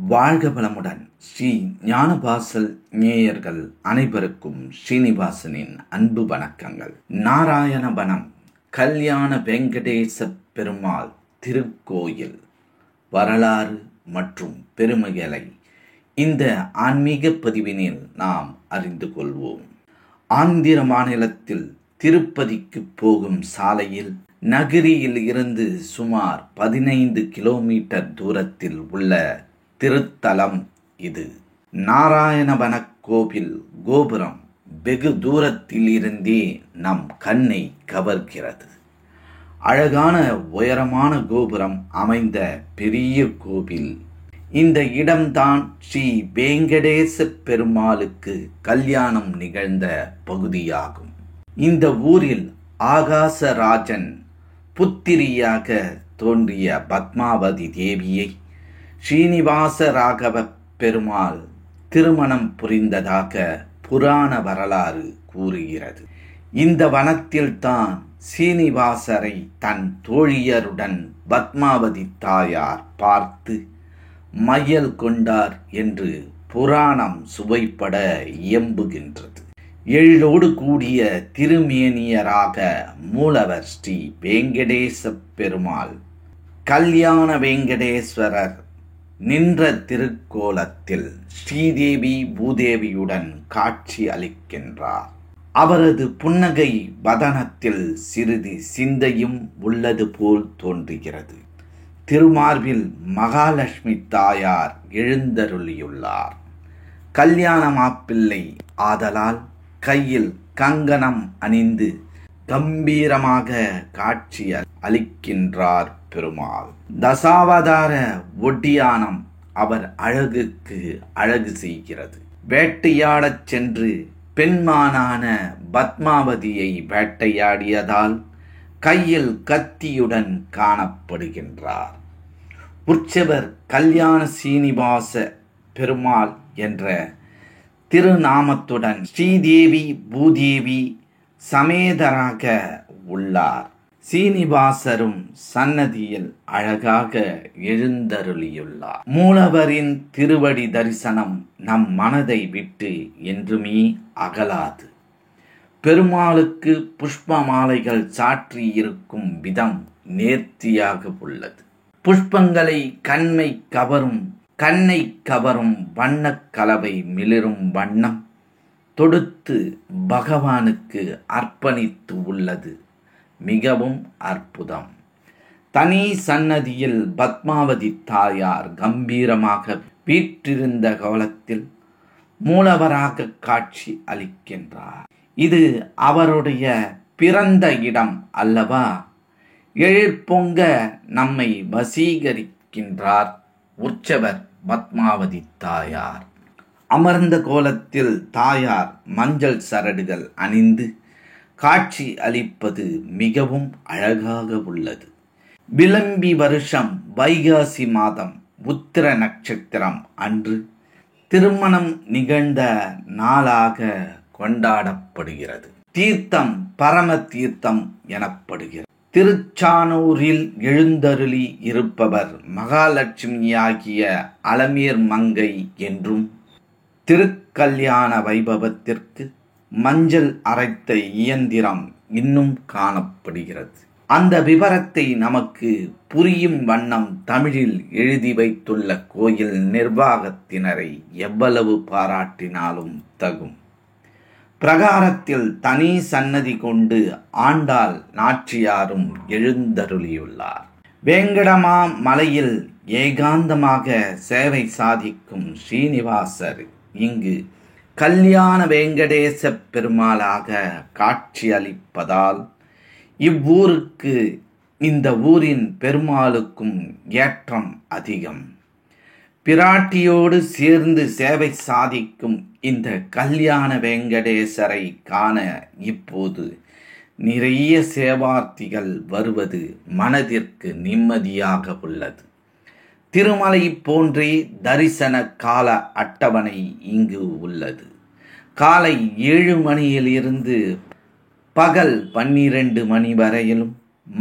வாழ்க வளமுடன். ஸ்ரீ ஞானபாசல் நேயர்கள் அனைவருக்கும் ஸ்ரீனிவாசனின் அன்பு வணக்கங்கள். நாராயணவனம் கல்யாண வெங்கடேச பெருமாள் திருக்கோயில் வரலாறு மற்றும் பெருமைகளை இந்த ஆன்மீக பதிவினில் நாம் அறிந்து கொள்வோம். ஆந்திர மாநிலத்தில் திருப்பதிக்கு போகும் சாலையில் நகரியில் இருந்து சுமார் 15 கிலோமீட்டர் தூரத்தில் உள்ள திருத்தலம் இது. நாராயணவன கோவில் கோபுரம் வெகு தூரத்தில் இருந்தே நம் கண்ணை கவர்கிறது. அழகான உயரமான கோபுரம் அமைந்த பெரிய கோவில். இந்த இடம்தான் ஸ்ரீ வெங்கடேச பெருமாளுக்கு கல்யாணம் நிகழ்ந்த பகுதியாகும். இந்த ஊரில் ஆகாசராஜன் புத்திரியாக தோன்றிய பத்மாவதி தேவியை ஸ்ரீனிவாச ராகவ பெருமாள் திருமணம் புரிந்ததாக புராண வரலாறு கூறுகிறது. இந்த வனத்தில்தான் சீனிவாசரை தன் தோழியருடன் பத்மாவதி தாயார் பார்த்து மையல் கொண்டார் என்று புராணம் சுவைப்பட இயம்புகின்றது. எழிலோடு கூடிய திருமேனியராக மூலவர் ஸ்ரீ வெங்கடேச பெருமாள் கல்யாண வெங்கடேஸ்வரர் நின்ற திருக்கோலத்தில் ஸ்ரீதேவி பூதேவியுடன் காட்சி அளிக்கின்றார். அவரது புன்னகை வதனத்தில் சிறிது சிந்தையும் உள்ளது போல் தோன்றுகிறது. திருமார்பில் மகாலட்சுமி தாயார் எழுந்தருளியுள்ளார். கல்யாண மாப்பிள்ளை ஆதலால் கையில் கங்கணம் அணிந்து கம்பீரமாக காட்சி அளிக்கின்றார் பெருமாள். தசாவதார ஒட்டியானம் அவர் அழகுக்கு அழகு செய்கிறது. வேட்டையாடச் சென்று பெண்மானான பத்மாவதியை வேட்டையாடியதால் கையில் கத்தியுடன் காணப்படுகின்றார். உற்சவர் கல்யாண சீனிவாச பெருமாள் என்ற திருநாமத்துடன் ஸ்ரீதேவி பூதேவி சமேதராக உள்ளார். சீனிவாசரும் சன்னதியில் அழகாக எழுந்தருளியுள்ளார். மூலவரின் திருவடி தரிசனம் நம் மனதை விட்டு என்றுமே அகலாது. பெருமாளுக்கு புஷ்ப மாலைகள் சாற்றி இருக்கும் விதம் நேர்த்தியாக உள்ளது. புஷ்பங்களை கண்ணை கவரும் வண்ணக் கலவை மிளிரும் வண்ணம் தொடுத்து பகவானுக்கு அர்ப்பணித்து உள்ளது. மிகவும் அற்புதம். தனி சன்னதியில் பத்மாவதி தாயார் கம்பீரமாக வீற்றிருந்த காலத்தில் மூலவராக காட்சி அளிக்கின்றார். இது அவருடைய பிறந்த இடம் அல்லவா? எழிற்பொங்க நம்மை வசீகரிக்கின்றார் உற்சவர் பத்மாவதி தாயார். அமர்ந்த கோலத்தில் தாயார் மஞ்சள் சரடுகள் அணிந்து காட்சி அளிப்பது மிகவும் அழகாக உள்ளது. விளம்பி வருஷம் வைகாசி மாதம் உத்திர நட்சத்திரம் அன்று திருமணம் நிகழ்ந்த நாளாக கொண்டாடப்படுகிறது. தீர்த்தம் பரம தீர்த்தம் எனப்படுகிறது. திருச்சானூரில் எழுந்தருளி இருப்பவர் மகாலட்சுமியாகிய அலமீர் மங்கை என்றும், திருக்கல்யாண வைபவத்திற்கு மஞ்சள் அரைத்த இயந்திரம் இன்னும் காணப்படுகிறது. அந்த விவரத்தை நமக்கு புரியும் வண்ணம் தமிழில் எழுதி வைத்துள்ள கோயில் நிர்வாகத்தினரை எவ்வளவு பாராட்டினாலும் தகும். பிரகாரத்தில் தனி சன்னதி கொண்டு ஆண்டாள் நாச்சியாரும் எழுந்தருளியுள்ளார். வேங்கடமா மலையில் ஏகாந்தமாக சேவை சாதிக்கும் ஸ்ரீனிவாசர் இங்கு கல்யாண வெங்கடேச பெருமாளாக காட்சி அளிப்பதால் இவ்வூருக்கு இந்த ஊரின் பெருமாளுக்கும் ஏற்றம் அதிகம். பிராட்டியோடு சேர்ந்து சேவை சாதிக்கும் இந்த கல்யாண வெங்கடேசரை காண இப்போது நிறைய சேவார்த்திகள் வருவது மனதிற்கு நிம்மதியாக உள்ளது. திருமலை போன்றே தரிசன கால அட்டவணை இங்கு உள்ளது. காலை 7 மணியிலிருந்து பகல் 12 மணி வரையிலும்,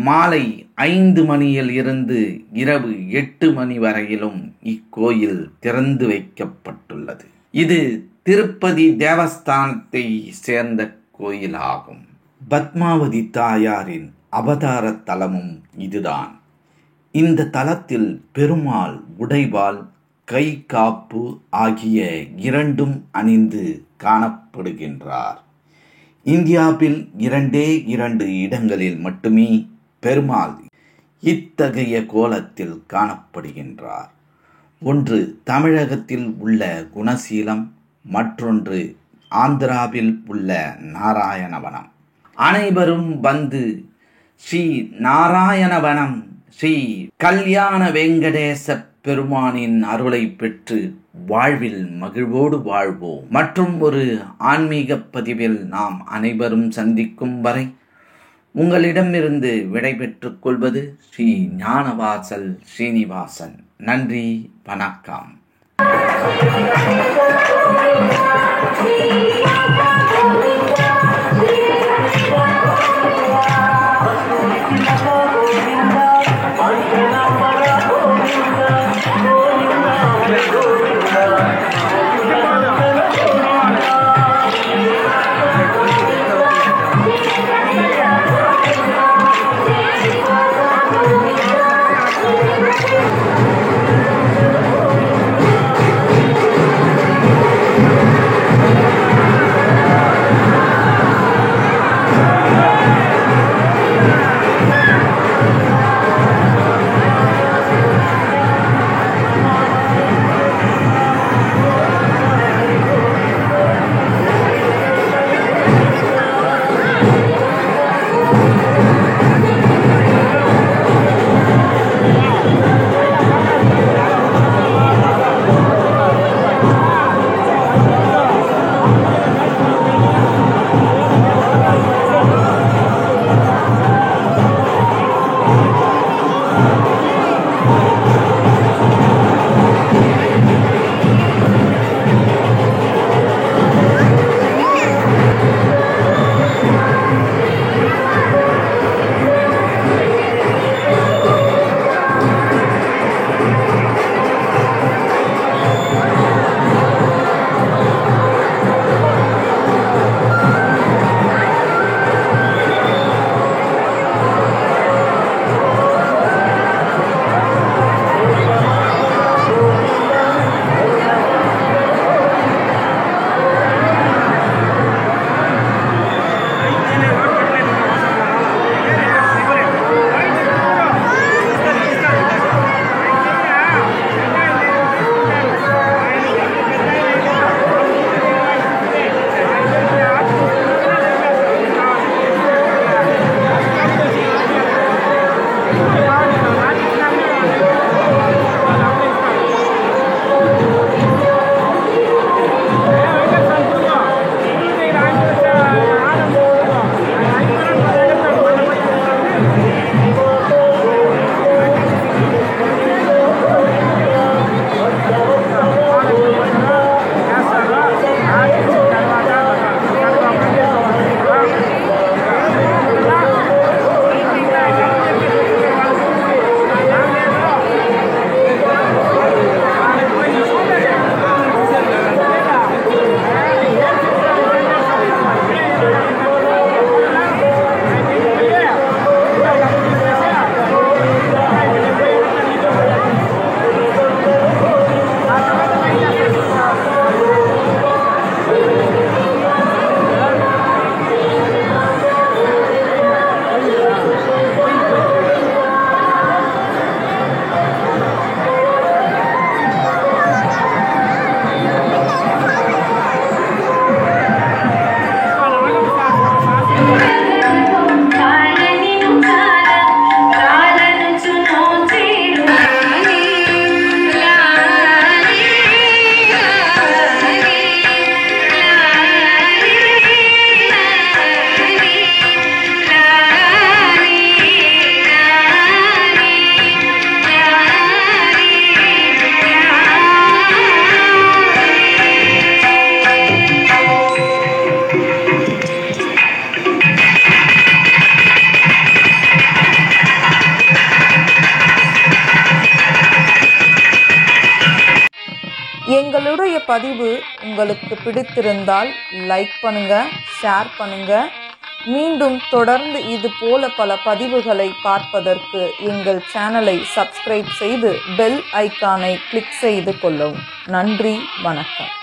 மாலை 5 மணியில் இருந்து இரவு 8 மணி வரையிலும் இக்கோயில் திறந்து வைக்கப்பட்டுள்ளது. இது திருப்பதி தேவஸ்தானத்தை சேர்ந்த கோயிலாகும். பத்மாவதி தாயாரின் அவதார தலமும் இதுதான். இந்த தலத்தில் பெருமாள் உடைவாள், கை காப்பு ஆகிய இரண்டும் அணிந்து காணப்படுகின்றார். இந்தியாவில் 2 இடங்களில் மட்டுமே பெருமாள் இத்தகைய கோலத்தில் காணப்படுகின்றார். ஒன்று தமிழகத்தில் உள்ள குணசீலம், மற்றொன்று ஆந்திராவில் உள்ள நாராயணவனம். அனைவரும் வந்து ஸ்ரீ நாராயணவனம் ஸ்ரீ கல்யாண வெங்கடேச பெருமானின் அருளை பெற்று வாழ்வில் மகிழ்வோடு வாழ்வோம். மற்றும் ஒரு ஆன்மீக பதிவில் நாம் அனைவரும் சந்திக்கும் வரை உங்களிடமிருந்து விடைபெற்றுக் கொள்வது ஸ்ரீ ஞானவாசல் ஸ்ரீனிவாசன். நன்றி, வணக்கம். எங்களுடைய பதிவு உங்களுக்கு பிடித்திருந்தால் லைக் பண்ணுங்க, ஷேர் பண்ணுங்க. மீண்டும் தொடர்ந்து இது போல பல பதிவுகளை பார்ப்பதற்கு எங்கள் சேனலை சப்ஸ்கிரைப் செய்து பெல் ஐக்கானை கிளிக் செய்து கொள்ளவும். நன்றி, வணக்கம்.